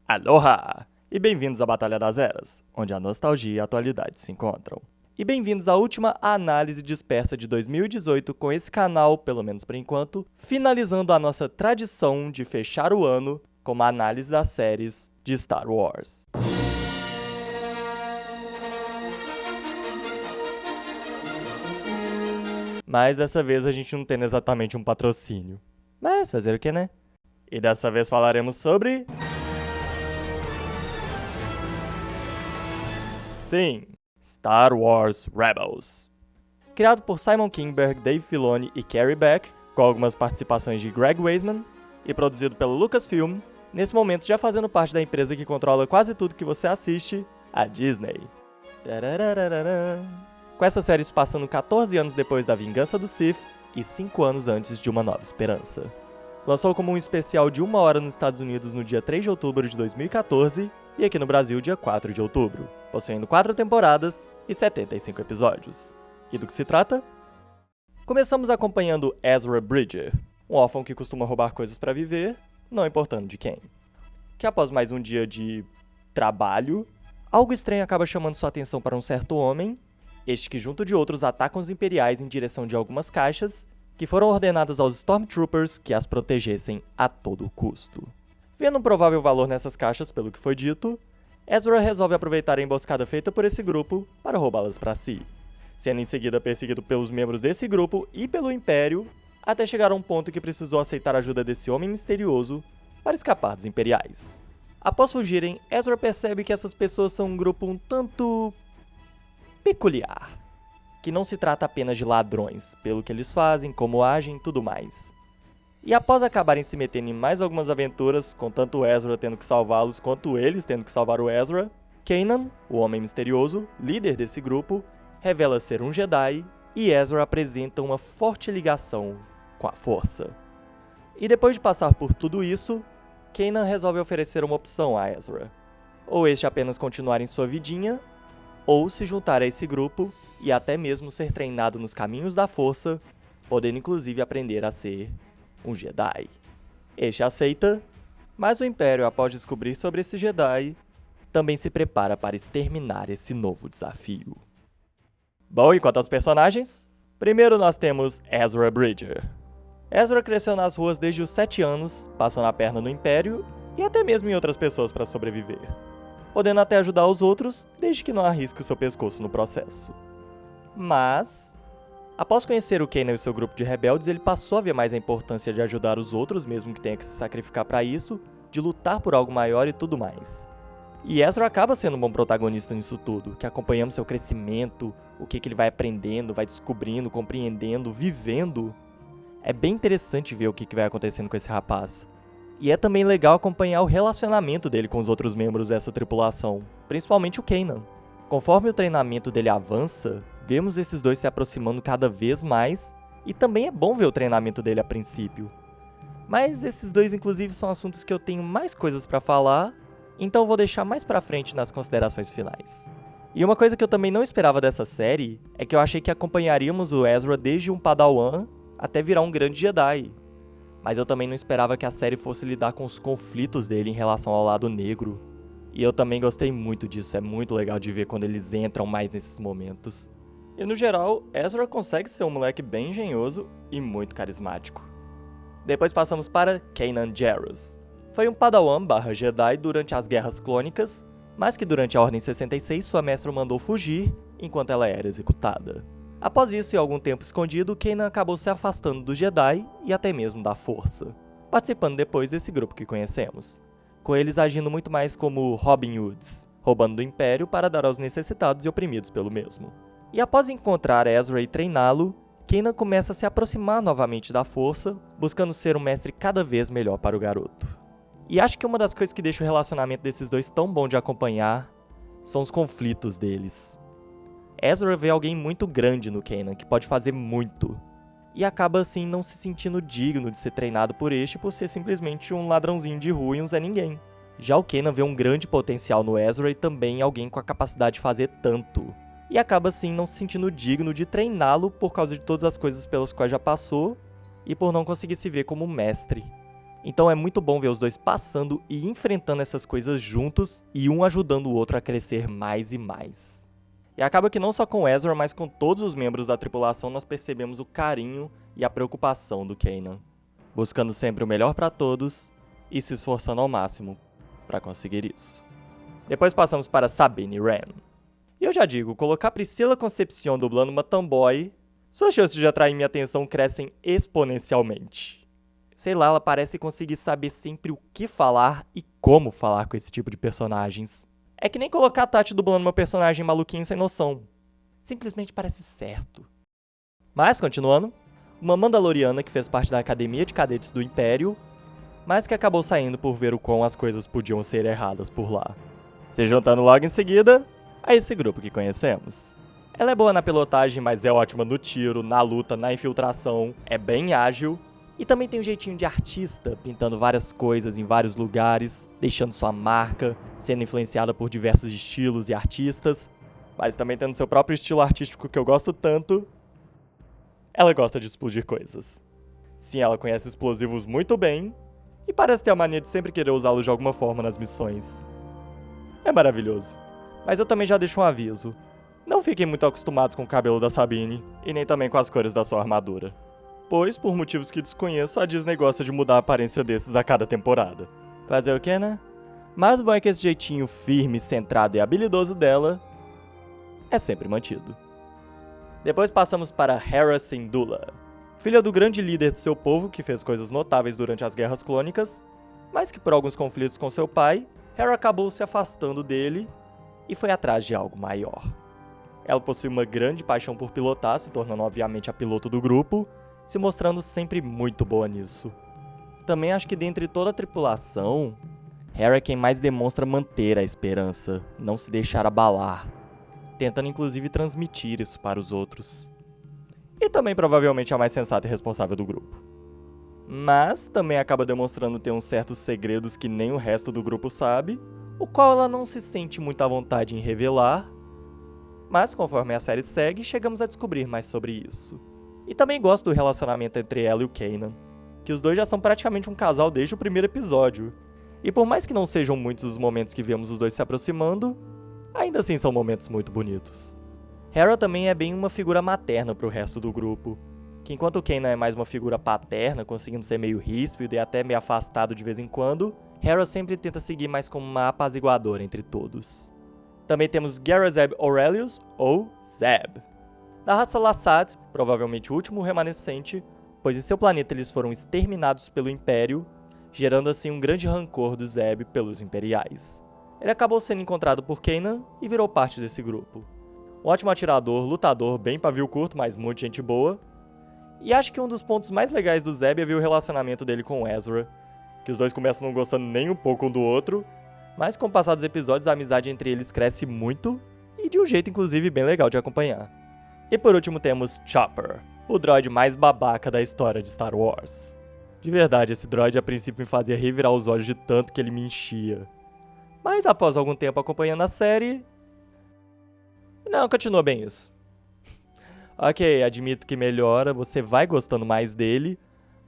Aloha! E bem-vindos à Batalha das Eras, onde a nostalgia e a atualidade se encontram. E bem-vindos à última análise dispersa de 2018 com esse canal, pelo menos por enquanto, finalizando a nossa tradição de fechar o ano com uma análise das séries de Star Wars. Mas dessa vez a gente não tem exatamente um patrocínio. Mas fazer o que, né? E dessa vez falaremos sobre... Sim, Star Wars Rebels. Criado por Simon Kinberg, Dave Filoni e Carrie Beck, com algumas participações de Greg Weisman, e produzido pela Lucasfilm, nesse momento já fazendo parte da empresa que controla quase tudo que você assiste, a Disney. Com essa série se passando 14 anos depois da Vingança do Sith e 5 anos antes de Uma Nova Esperança. Lançou como um especial de 1 hora nos Estados Unidos no dia 3 de outubro de 2014 e aqui no Brasil dia 4 de outubro, possuindo 4 temporadas e 75 episódios. E do que se trata? Começamos acompanhando Ezra Bridger, um órfão que costuma roubar coisas para viver, não importando de quem. Que após mais um dia de trabalho, algo estranho acaba chamando sua atenção para um certo homem, este que junto de outros atacam os imperiais em direção de algumas caixas, que foram ordenadas aos Stormtroopers que as protegessem a todo custo. Vendo um provável valor nessas caixas, pelo que foi dito, Ezra resolve aproveitar a emboscada feita por esse grupo para roubá-las para si, sendo em seguida perseguido pelos membros desse grupo e pelo Império, até chegar a um ponto que precisou aceitar a ajuda desse homem misterioso para escapar dos Imperiais. Após fugirem, Ezra percebe que essas pessoas são um grupo um tanto... peculiar, que não se trata apenas de ladrões, pelo que eles fazem, como agem e tudo mais. E após acabarem se metendo em mais algumas aventuras, com tanto Ezra tendo que salvá-los quanto eles tendo que salvar o Ezra, Kanan, o homem misterioso, líder desse grupo, revela ser um Jedi e Ezra apresenta uma forte ligação com a Força. E depois de passar por tudo isso, Kanan resolve oferecer uma opção a Ezra. Ou este apenas continuar em sua vidinha, ou se juntar a esse grupo e até mesmo ser treinado nos caminhos da Força, podendo inclusive aprender a ser um Jedi. Este aceita, mas o Império, após descobrir sobre esse Jedi, também se prepara para exterminar esse novo desafio. Bom, e quanto aos personagens? Primeiro nós temos Ezra Bridger. Ezra cresceu nas ruas desde os 7 anos, passando a perna no Império e até mesmo em outras pessoas para sobreviver, podendo até ajudar os outros, desde que não arrisque o seu pescoço no processo. Mas, após conhecer o Kanan e seu grupo de rebeldes, ele passou a ver mais a importância de ajudar os outros, mesmo que tenha que se sacrificar para isso, de lutar por algo maior e tudo mais. E Ezra acaba sendo um bom protagonista nisso tudo, que acompanhamos seu crescimento, o que ele vai aprendendo, vai descobrindo, compreendendo, vivendo. É bem interessante ver o que vai acontecendo com esse rapaz. E é também legal acompanhar o relacionamento dele com os outros membros dessa tripulação, principalmente o Kanan. Conforme o treinamento dele avança, vemos esses dois se aproximando cada vez mais, e também é bom ver o treinamento dele a princípio. Mas esses dois inclusive são assuntos que eu tenho mais coisas pra falar, então vou deixar mais pra frente nas considerações finais. E uma coisa que eu também não esperava dessa série, é que eu achei que acompanharíamos o Ezra desde um Padawan até virar um grande Jedi. Mas eu também não esperava que a série fosse lidar com os conflitos dele em relação ao lado negro. E eu também gostei muito disso, é muito legal de ver quando eles entram mais nesses momentos. E no geral, Ezra consegue ser um moleque bem engenhoso e muito carismático. Depois passamos para Kanan Jarrus. Foi um Padawan / Jedi durante as Guerras Clônicas, mas que durante a Ordem 66 sua mestra o mandou fugir enquanto ela era executada. Após isso e algum tempo escondido, Kanan acabou se afastando do Jedi e até mesmo da Força, participando depois desse grupo que conhecemos, com eles agindo muito mais como Robin Hoods, roubando do Império para dar aos necessitados e oprimidos pelo mesmo. E após encontrar Ezra e treiná-lo, Kanan começa a se aproximar novamente da Força, buscando ser um mestre cada vez melhor para o garoto. E acho que uma das coisas que deixa o relacionamento desses dois tão bom de acompanhar são os conflitos deles. Ezra vê alguém muito grande no Kanan, que pode fazer muito, e acaba assim não se sentindo digno de ser treinado por este por ser simplesmente um ladrãozinho de rua e um Zé Ninguém. Já o Kanan vê um grande potencial no Ezra e também alguém com a capacidade de fazer tanto, e acaba assim não se sentindo digno de treiná-lo por causa de todas as coisas pelas quais já passou e por não conseguir se ver como mestre. Então é muito bom ver os dois passando e enfrentando essas coisas juntos e um ajudando o outro a crescer mais e mais. E acaba que não só com Ezra, mas com todos os membros da tripulação nós percebemos o carinho e a preocupação do Kanan, buscando sempre o melhor para todos e se esforçando ao máximo para conseguir isso. Depois passamos para Sabine Wren. E eu já digo, colocar Priscila Concepcion dublando uma tomboy, suas chances de atrair minha atenção crescem exponencialmente. Sei lá, ela parece conseguir saber sempre o que falar e como falar com esse tipo de personagens. É que nem colocar a Tati dublando uma personagem maluquinha sem noção. Simplesmente parece certo. Mas, continuando, uma Mandaloriana que fez parte da Academia de Cadetes do Império, mas que acabou saindo por ver o quão as coisas podiam ser erradas por lá. Se juntando logo em seguida a esse grupo que conhecemos. Ela é boa na pilotagem, mas é ótima no tiro, na luta, na infiltração, é bem ágil, e também tem um jeitinho de artista, pintando várias coisas em vários lugares, deixando sua marca, sendo influenciada por diversos estilos e artistas, mas também tendo seu próprio estilo artístico que eu gosto tanto. Ela gosta de explodir coisas. Sim, ela conhece explosivos muito bem, e parece ter a mania de sempre querer usá-los de alguma forma nas missões. É maravilhoso. Mas eu também já deixo um aviso. Não fiquem muito acostumados com o cabelo da Sabine, e nem também com as cores da sua armadura. Pois, por motivos que desconheço, a Disney gosta de mudar a aparência desses a cada temporada. Fazer o quê, né? Mas o bom é que esse jeitinho firme, centrado e habilidoso dela é sempre mantido. Depois passamos para Hera Syndulla, filha do grande líder do seu povo que fez coisas notáveis durante as Guerras Clônicas, mas que por alguns conflitos com seu pai, Hera acabou se afastando dele e foi atrás de algo maior. Ela possui uma grande paixão por pilotar, se tornando obviamente a piloto do grupo, se mostrando sempre muito boa nisso. Também acho que dentre toda a tripulação, Hera é quem mais demonstra manter a esperança, não se deixar abalar, tentando inclusive transmitir isso para os outros. E também provavelmente a mais sensata e responsável do grupo. Mas também acaba demonstrando ter uns certos segredos que nem o resto do grupo sabe, o qual ela não se sente muito à vontade em revelar, mas conforme a série segue, chegamos a descobrir mais sobre isso. E também gosto do relacionamento entre ela e o Kanan, que os dois já são praticamente um casal desde o primeiro episódio. E por mais que não sejam muitos os momentos que vemos os dois se aproximando, ainda assim são momentos muito bonitos. Hera também é bem uma figura materna pro resto do grupo, que enquanto o Kanan é mais uma figura paterna, conseguindo ser meio ríspido e até meio afastado de vez em quando, Hera sempre tenta seguir mais como uma apaziguadora entre todos. Também temos Garazeb Orrelios, ou Zeb, da raça Lasat, provavelmente o último remanescente, pois em seu planeta eles foram exterminados pelo Império, gerando assim um grande rancor do Zeb pelos Imperiais. Ele acabou sendo encontrado por Kanan e virou parte desse grupo. Um ótimo atirador, lutador, bem pavio curto, mas muito gente boa. E acho que um dos pontos mais legais do Zeb é ver o relacionamento dele com Ezra, que os dois começam não gostando nem um pouco um do outro, mas com o passar dos episódios a amizade entre eles cresce muito, e de um jeito inclusive bem legal de acompanhar. E por último temos Chopper, o droid mais babaca da história de Star Wars. De verdade, esse droid a princípio me fazia revirar os olhos de tanto que ele me enchia. Mas após algum tempo acompanhando a série... não, continua bem isso. Ok, admito que melhora, você vai gostando mais dele,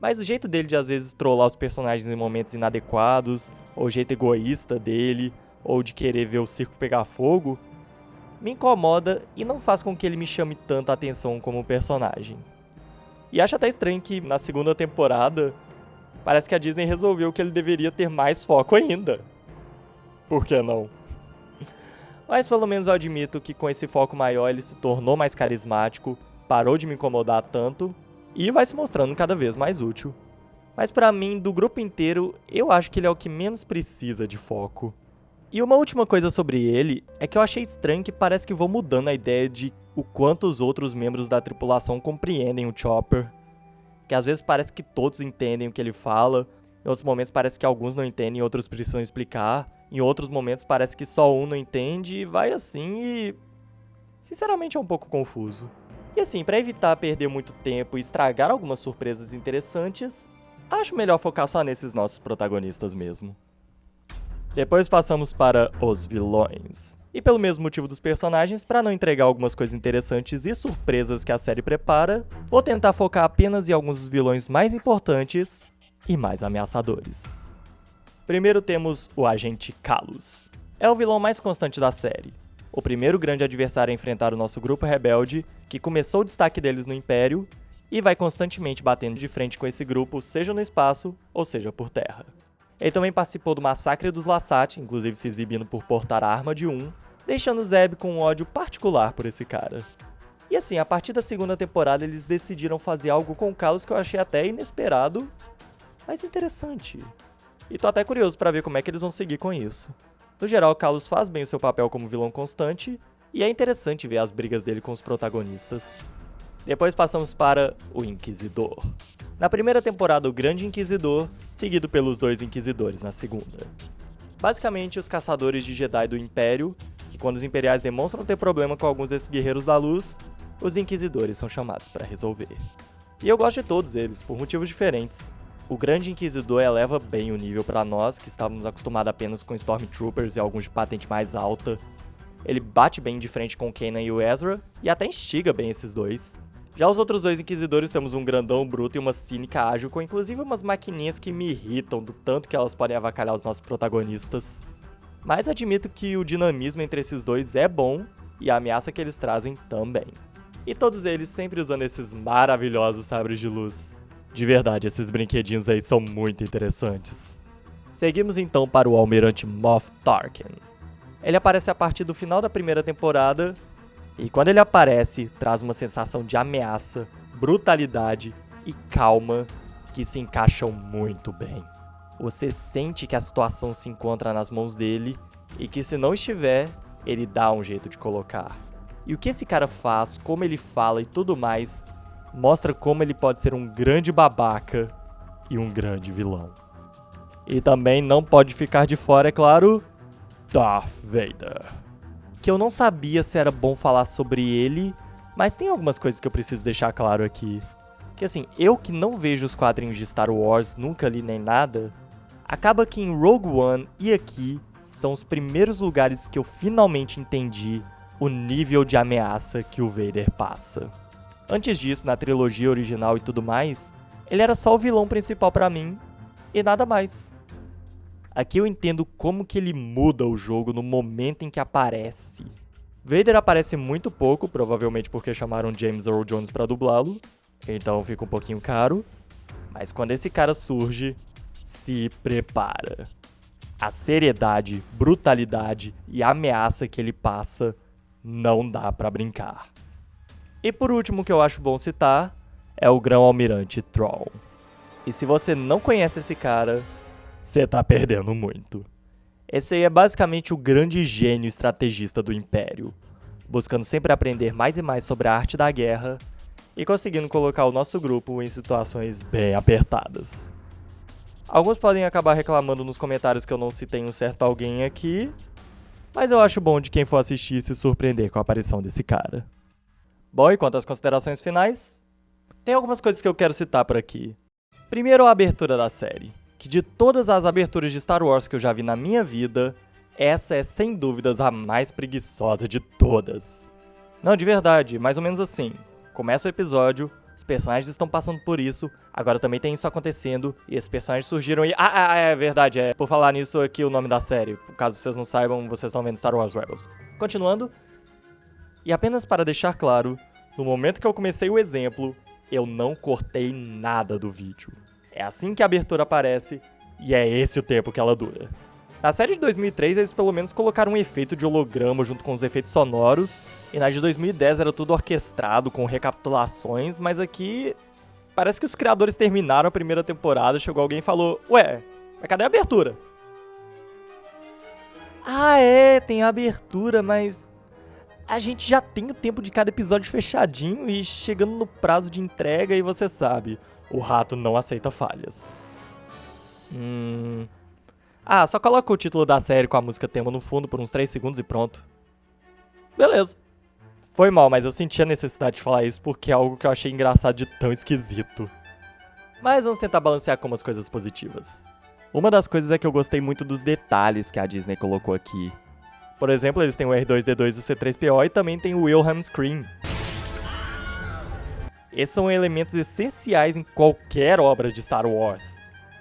mas o jeito dele de às vezes trollar os personagens em momentos inadequados, ou o jeito egoísta dele, ou de querer ver o circo pegar fogo, me incomoda e não faz com que ele me chame tanta atenção como personagem. E acho até estranho que na segunda temporada, parece que a Disney resolveu que ele deveria ter mais foco ainda. Por que não? Mas pelo menos eu admito que com esse foco maior ele se tornou mais carismático, parou de me incomodar tanto e vai se mostrando cada vez mais útil. Mas pra mim, do grupo inteiro, eu acho que ele é o que menos precisa de foco. E uma última coisa sobre ele é que eu achei estranho que parece que vou mudando a ideia de o quanto os outros membros da tripulação compreendem o Chopper. Que às vezes parece que todos entendem o que ele fala, em outros momentos parece que alguns não entendem e outros precisam explicar, em outros momentos parece que só um não entende e vai assim e... sinceramente é um pouco confuso. E assim, pra evitar perder muito tempo e estragar algumas surpresas interessantes, acho melhor focar só nesses nossos protagonistas mesmo. Depois passamos para os vilões. E pelo mesmo motivo dos personagens, para não entregar algumas coisas interessantes e surpresas que a série prepara, vou tentar focar apenas em alguns dos vilões mais importantes e mais ameaçadores. Primeiro temos o Agente Kalos. É o vilão mais constante da série. O primeiro grande adversário a enfrentar o nosso grupo rebelde, que começou o destaque deles no Império, e vai constantemente batendo de frente com esse grupo, seja no espaço ou seja por terra. Ele também participou do massacre dos Lasat, inclusive se exibindo por portar a arma de um, deixando Zeb com um ódio particular por esse cara. E assim, a partir da segunda temporada eles decidiram fazer algo com o Kalos que eu achei até inesperado, mas interessante. E tô até curioso pra ver como é que eles vão seguir com isso. No geral, Kalos faz bem o seu papel como vilão constante, e é interessante ver as brigas dele com os protagonistas. Depois passamos para o Inquisidor. Na primeira temporada, o Grande Inquisidor, seguido pelos dois Inquisidores na segunda. Basicamente, os caçadores de Jedi do Império, que quando os Imperiais demonstram ter problema com alguns desses guerreiros da luz, os Inquisidores são chamados para resolver. E eu gosto de todos eles, por motivos diferentes. O Grande Inquisidor eleva bem o nível para nós, que estávamos acostumados apenas com Stormtroopers e alguns de patente mais alta. Ele bate bem de frente com o Kanan e o Ezra, e até instiga bem esses dois. Já os outros dois Inquisidores temos um grandão bruto e uma cínica ágil, com inclusive umas maquininhas que me irritam do tanto que elas podem avacalhar os nossos protagonistas. Mas admito que o dinamismo entre esses dois é bom, e a ameaça que eles trazem também. E todos eles sempre usando esses maravilhosos sabres de luz. De verdade, esses brinquedinhos aí são muito interessantes. Seguimos então para o Almirante Moff Tarkin. Ele aparece a partir do final da primeira temporada, e quando ele aparece, traz uma sensação de ameaça, brutalidade e calma que se encaixam muito bem. Você sente que a situação se encontra nas mãos dele e que se não estiver, ele dá um jeito de colocar. E o que esse cara faz, como ele fala e tudo mais, mostra como ele pode ser um grande babaca e um grande vilão. E também não pode ficar de fora, é claro, Darth Vader. Que eu não sabia se era bom falar sobre ele, mas tem algumas coisas que eu preciso deixar claro aqui. Que assim, eu que não vejo os quadrinhos de Star Wars, nunca li nem nada, acaba que em Rogue One e aqui são os primeiros lugares que eu finalmente entendi o nível de ameaça que o Vader passa. Antes disso, na trilogia original e tudo mais, ele era só o vilão principal pra mim, e nada mais. Aqui eu entendo como que ele muda o jogo no momento em que aparece. Vader aparece muito pouco, provavelmente porque chamaram James Earl Jones pra dublá-lo, então fica um pouquinho caro, mas quando esse cara surge, se prepara. A seriedade, brutalidade e ameaça que ele passa não dá pra brincar. E por último, que eu acho bom citar, é o Grão-Almirante Thrawn. E se você não conhece esse cara, você tá perdendo muito. Esse aí é basicamente o grande gênio estrategista do Império, buscando sempre aprender mais e mais sobre a arte da guerra e conseguindo colocar o nosso grupo em situações bem apertadas. Alguns podem acabar reclamando nos comentários que eu não citei um certo alguém aqui, mas eu acho bom de quem for assistir se surpreender com a aparição desse cara. Bom, e quanto às considerações finais, tem algumas coisas que eu quero citar por aqui. Primeiro, a abertura da série, que de todas as aberturas de Star Wars que eu já vi na minha vida, essa é sem dúvidas a mais preguiçosa de todas. Não, de verdade, mais ou menos assim. Começa o episódio, os personagens estão passando por isso, agora também tem isso acontecendo, e esses personagens surgiram e... é verdade, por falar nisso aqui o nome da série. Caso vocês não saibam, vocês estão vendo Star Wars Rebels. Continuando. E apenas para deixar claro, no momento que eu comecei o exemplo, eu não cortei nada do vídeo. É assim que a abertura aparece, e é esse o tempo que ela dura. Na série de 2003, eles pelo menos colocaram um efeito de holograma junto com os efeitos sonoros, e na de 2010 era tudo orquestrado, com recapitulações, mas aqui parece que os criadores terminaram a primeira temporada, chegou alguém e falou, ué, mas cadê a abertura? Ah é, tem a abertura, mas... a gente já tem o tempo de cada episódio fechadinho e chegando no prazo de entrega e você sabe, o rato não aceita falhas. Só coloca o título da série com a música tema no fundo por uns 3 segundos e pronto. Beleza. Foi mal, mas eu senti a necessidade de falar isso porque é algo que eu achei engraçado de tão esquisito. Mas vamos tentar balancear com umas coisas positivas. Uma das coisas é que eu gostei muito dos detalhes que a Disney colocou aqui. Por exemplo, eles têm o R2-D2 do C-3PO e também tem o Wilhelm Scream. Esses são elementos essenciais em qualquer obra de Star Wars.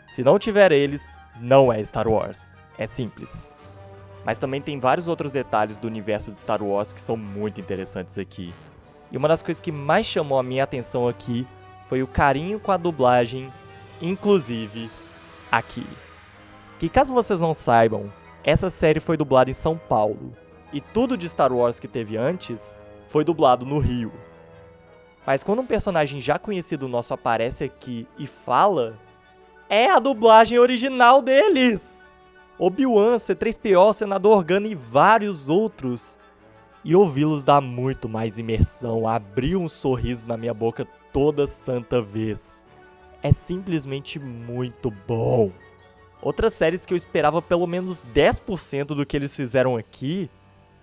Se não tiver eles, não é Star Wars. É simples. Mas também tem vários outros detalhes do universo de Star Wars que são muito interessantes aqui. E uma das coisas que mais chamou a minha atenção aqui foi o carinho com a dublagem, inclusive aqui. Que caso vocês não saibam, essa série foi dublada em São Paulo. E tudo de Star Wars que teve antes foi dublado no Rio. Mas quando um personagem já conhecido nosso aparece aqui e fala, é a dublagem original deles! Obi-Wan, C-3PO, Senador Organa e vários outros. E ouvi-los dá muito mais imersão, abriu um sorriso na minha boca toda santa vez. É simplesmente muito bom. Outras séries que eu esperava pelo menos 10% do que eles fizeram aqui,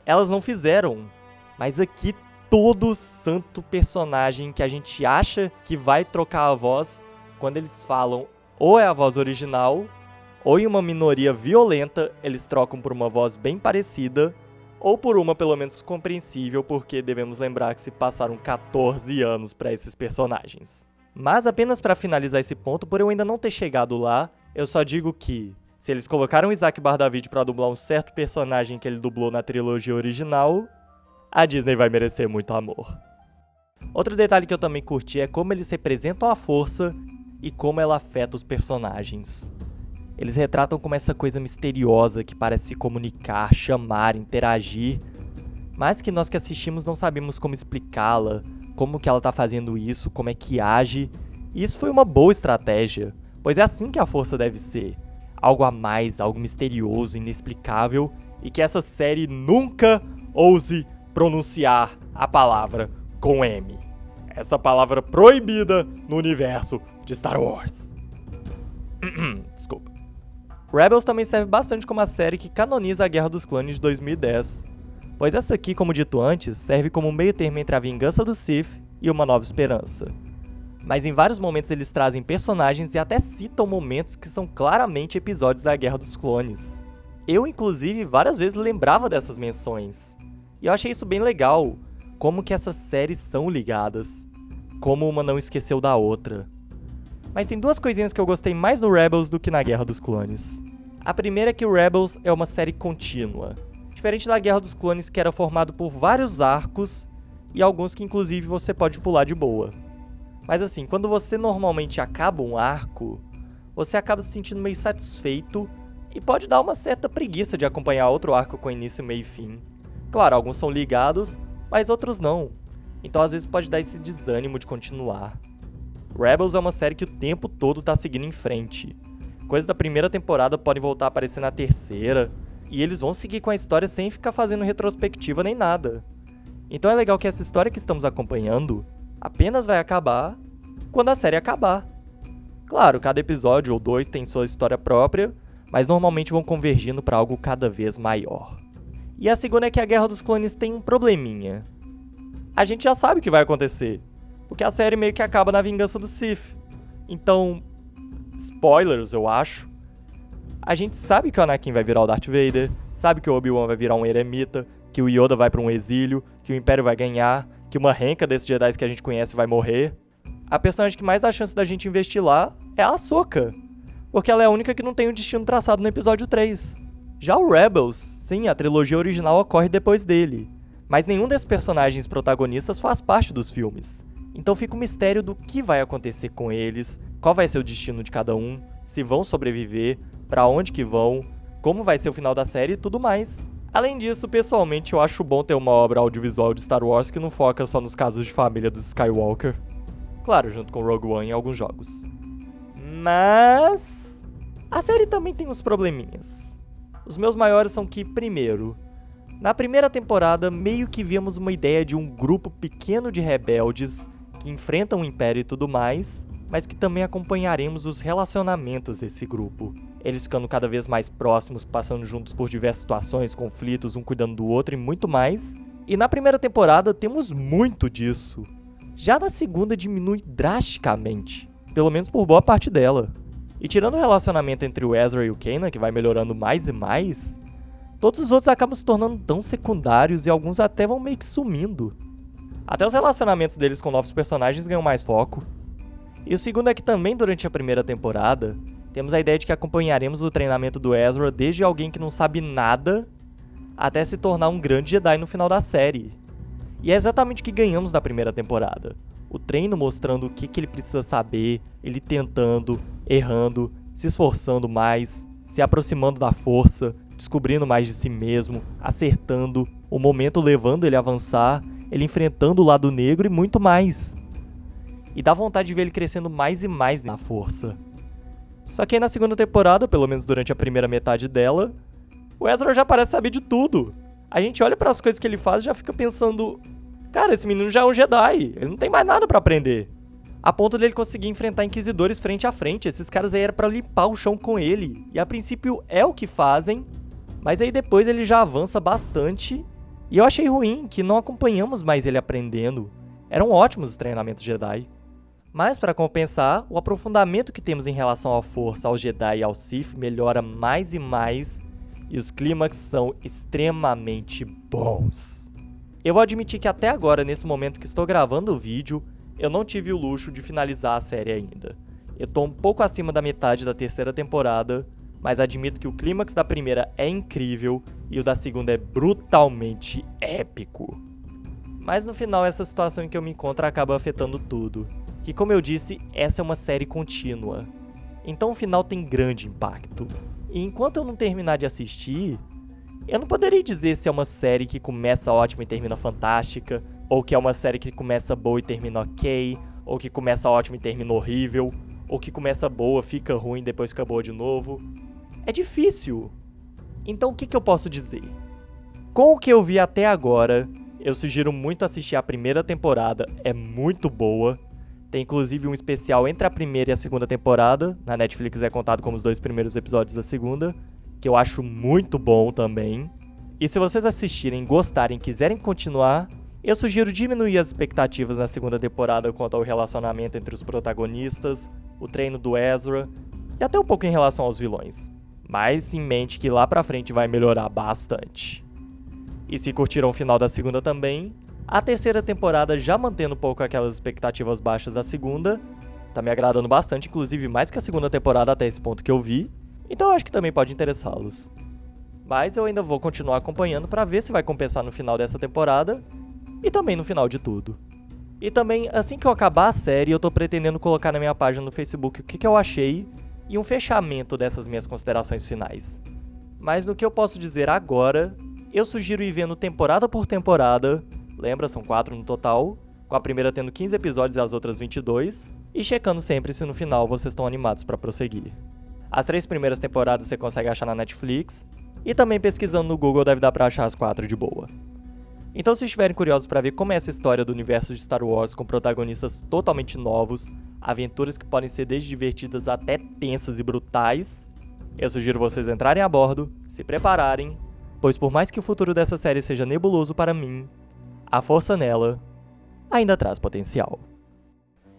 elas não fizeram. Mas aqui todo santo personagem que a gente acha que vai trocar a voz, quando eles falam ou é a voz original, ou em uma minoria violenta, eles trocam por uma voz bem parecida, ou por uma pelo menos compreensível, porque devemos lembrar que se passaram 14 anos para esses personagens. Mas apenas para finalizar esse ponto, por eu ainda não ter chegado lá, eu só digo que, se eles colocaram Isaac Bardavid para dublar um certo personagem que ele dublou na trilogia original, a Disney vai merecer muito amor. Outro detalhe que eu também curti é como eles representam a força e como ela afeta os personagens. Eles retratam como essa coisa misteriosa que parece se comunicar, chamar, interagir, mas que nós que assistimos não sabemos como explicá-la, como que ela tá fazendo isso, como é que age. E isso foi uma boa estratégia, pois é assim que a força deve ser. Algo a mais, algo misterioso, inexplicável, e que essa série nunca ouse pronunciar a palavra com M. Essa palavra proibida no universo de Star Wars. Desculpa. Rebels também serve bastante como a série que canoniza a Guerra dos Clones de 2010, pois essa aqui, como dito antes, serve como um meio termo entre a vingança do Sith e Uma Nova Esperança. Mas em vários momentos eles trazem personagens e até citam momentos que são claramente episódios da Guerra dos Clones. Eu, inclusive, várias vezes lembrava dessas menções. E eu achei isso bem legal, como que essas séries são ligadas, como uma não esqueceu da outra. Mas tem duas coisinhas que eu gostei mais no Rebels do que na Guerra dos Clones. A primeira é que o Rebels é uma série contínua, diferente da Guerra dos Clones, que era formado por vários arcos e alguns que inclusive você pode pular de boa. Mas assim, quando você normalmente acaba um arco, você acaba se sentindo meio satisfeito e pode dar uma certa preguiça de acompanhar outro arco com início, meio e fim. Claro, alguns são ligados, mas outros não. Então às vezes pode dar esse desânimo de continuar. Rebels é uma série que o tempo todo tá seguindo em frente. Coisas da primeira temporada podem voltar a aparecer na terceira, e eles vão seguir com a história sem ficar fazendo retrospectiva nem nada. Então é legal que essa história que estamos acompanhando apenas vai acabar quando a série acabar. Claro, cada episódio ou dois tem sua história própria, mas normalmente vão convergindo para algo cada vez maior. E a segunda é que a Guerra dos Clones tem um probleminha. A gente já sabe o que vai acontecer, porque a série meio que acaba na vingança do Sith. Então, spoilers, eu acho. A gente sabe que o Anakin vai virar o Darth Vader, sabe que o Obi-Wan vai virar um eremita, que o Yoda vai para um exílio, que o Império vai ganhar, que uma renca desses Jedi que a gente conhece vai morrer. A personagem que mais dá chance da gente investir lá é a Ahsoka, porque ela é a única que não tem o destino traçado no episódio 3. Já o Rebels, sim, a trilogia original ocorre depois dele, mas nenhum desses personagens protagonistas faz parte dos filmes. Então fica o mistério do que vai acontecer com eles, qual vai ser o destino de cada um, se vão sobreviver, pra onde que vão, como vai ser o final da série e tudo mais. Além disso, pessoalmente, eu acho bom ter uma obra audiovisual de Star Wars que não foca só nos casos de família dos Skywalker. Claro, junto com Rogue One em alguns jogos. Mas a série também tem uns probleminhas. Os meus maiores são que, primeiro, na primeira temporada meio que vimos uma ideia de um grupo pequeno de rebeldes que enfrentam o Império e tudo mais, mas que também acompanharemos os relacionamentos desse grupo. Eles ficando cada vez mais próximos, passando juntos por diversas situações, conflitos, um cuidando do outro e muito mais. E na primeira temporada temos muito disso. Já na segunda diminui drasticamente, pelo menos por boa parte dela. E tirando o relacionamento entre o Ezra e o Kanan, que vai melhorando mais e mais, todos os outros acabam se tornando tão secundários e alguns até vão meio que sumindo. Até os relacionamentos deles com novos personagens ganham mais foco. E o segundo é que também durante a primeira temporada, temos a ideia de que acompanharemos o treinamento do Ezra desde alguém que não sabe nada até se tornar um grande Jedi no final da série. E é exatamente o que ganhamos na primeira temporada. O treino mostrando o que ele precisa saber, ele tentando, errando, se esforçando mais, se aproximando da força, descobrindo mais de si mesmo, acertando, o momento levando ele a avançar, ele enfrentando o lado negro e muito mais. E dá vontade de ver ele crescendo mais e mais na força. Só que aí na segunda temporada, pelo menos durante a primeira metade dela, o Ezra já parece saber de tudo. A gente olha para as coisas que ele faz e já fica pensando, cara, esse menino já é um Jedi, ele não tem mais nada para aprender. A ponto dele conseguir enfrentar inquisidores frente a frente, esses caras aí eram pra limpar o chão com ele. E a princípio é o que fazem, mas aí depois ele já avança bastante. E eu achei ruim que não acompanhamos mais ele aprendendo. Eram ótimos os treinamentos Jedi. Mas para compensar, o aprofundamento que temos em relação à força, ao Jedi e ao Sith melhora mais e mais. E os clímax são extremamente bons. Eu vou admitir que até agora, nesse momento que estou gravando o vídeo, eu não tive o luxo de finalizar a série ainda. Eu tô um pouco acima da metade da terceira temporada, mas admito que o clímax da primeira é incrível e o da segunda é brutalmente épico. Mas no final essa situação em que eu me encontro acaba afetando tudo, que como eu disse, essa é uma série contínua. Então o final tem grande impacto. E enquanto eu não terminar de assistir, eu não poderia dizer se é uma série que começa ótima e termina fantástica, ou que é uma série que começa boa e termina ok, ou que começa ótima e termina horrível, ou que começa boa, fica ruim e depois fica boa de novo. É difícil. Então o que eu posso dizer? Com o que eu vi até agora, eu sugiro muito assistir a primeira temporada, é muito boa. Tem inclusive um especial entre a primeira e a segunda temporada, na Netflix é contado como os 2 primeiros episódios da segunda, que eu acho muito bom também. E se vocês assistirem, gostarem e quiserem continuar, eu sugiro diminuir as expectativas na segunda temporada quanto ao relacionamento entre os protagonistas, o treino do Ezra e até um pouco em relação aos vilões. Mas em mente que lá pra frente vai melhorar bastante. E se curtiram o final da segunda também, a terceira temporada, já mantendo um pouco aquelas expectativas baixas da segunda, tá me agradando bastante, inclusive mais que a segunda temporada até esse ponto que eu vi, então eu acho que também pode interessá-los. Mas eu ainda vou continuar acompanhando pra ver se vai compensar no final dessa temporada e também no final de tudo. E também, assim que eu acabar a série, eu tô pretendendo colocar na minha página no Facebook o que eu achei e um fechamento dessas minhas considerações finais. Mas no que eu posso dizer agora, eu sugiro ir vendo temporada por temporada, lembra, são 4 no total, com a primeira tendo 15 episódios e as outras 22, e checando sempre se no final vocês estão animados pra prosseguir. As 3 primeiras temporadas você consegue achar na Netflix, e também pesquisando no Google deve dar pra achar as 4 de boa. Então se estiverem curiosos para ver como é essa história do universo de Star Wars com protagonistas totalmente novos, aventuras que podem ser desde divertidas até tensas e brutais, eu sugiro vocês entrarem a bordo, se prepararem, pois por mais que o futuro dessa série seja nebuloso para mim, a força nela ainda traz potencial.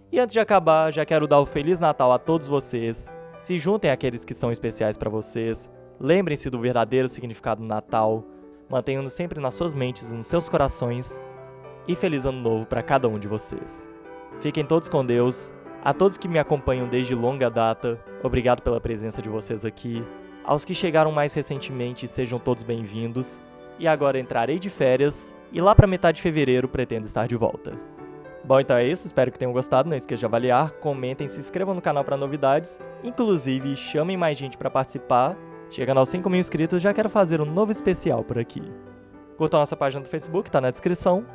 E antes de acabar, já quero dar o Feliz Natal a todos vocês, se juntem àqueles que são especiais para vocês, lembrem-se do verdadeiro significado do Natal, mantenham-no sempre nas suas mentes e nos seus corações, e Feliz Ano Novo para cada um de vocês. Fiquem todos com Deus, a todos que me acompanham desde longa data, obrigado pela presença de vocês aqui, aos que chegaram mais recentemente, sejam todos bem-vindos, e agora entrarei de férias, e lá para metade de fevereiro pretendo estar de volta. Bom, então é isso, espero que tenham gostado, não esqueçam de avaliar, comentem, se inscrevam no canal para novidades, inclusive chamem mais gente para participar. Chegando aos 5.000 inscritos, já quero fazer um novo especial por aqui. Curtam nossa página do Facebook, tá na descrição.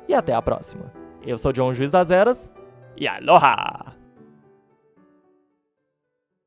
E até a próxima. Eu sou John, Juiz das Eras, e aloha!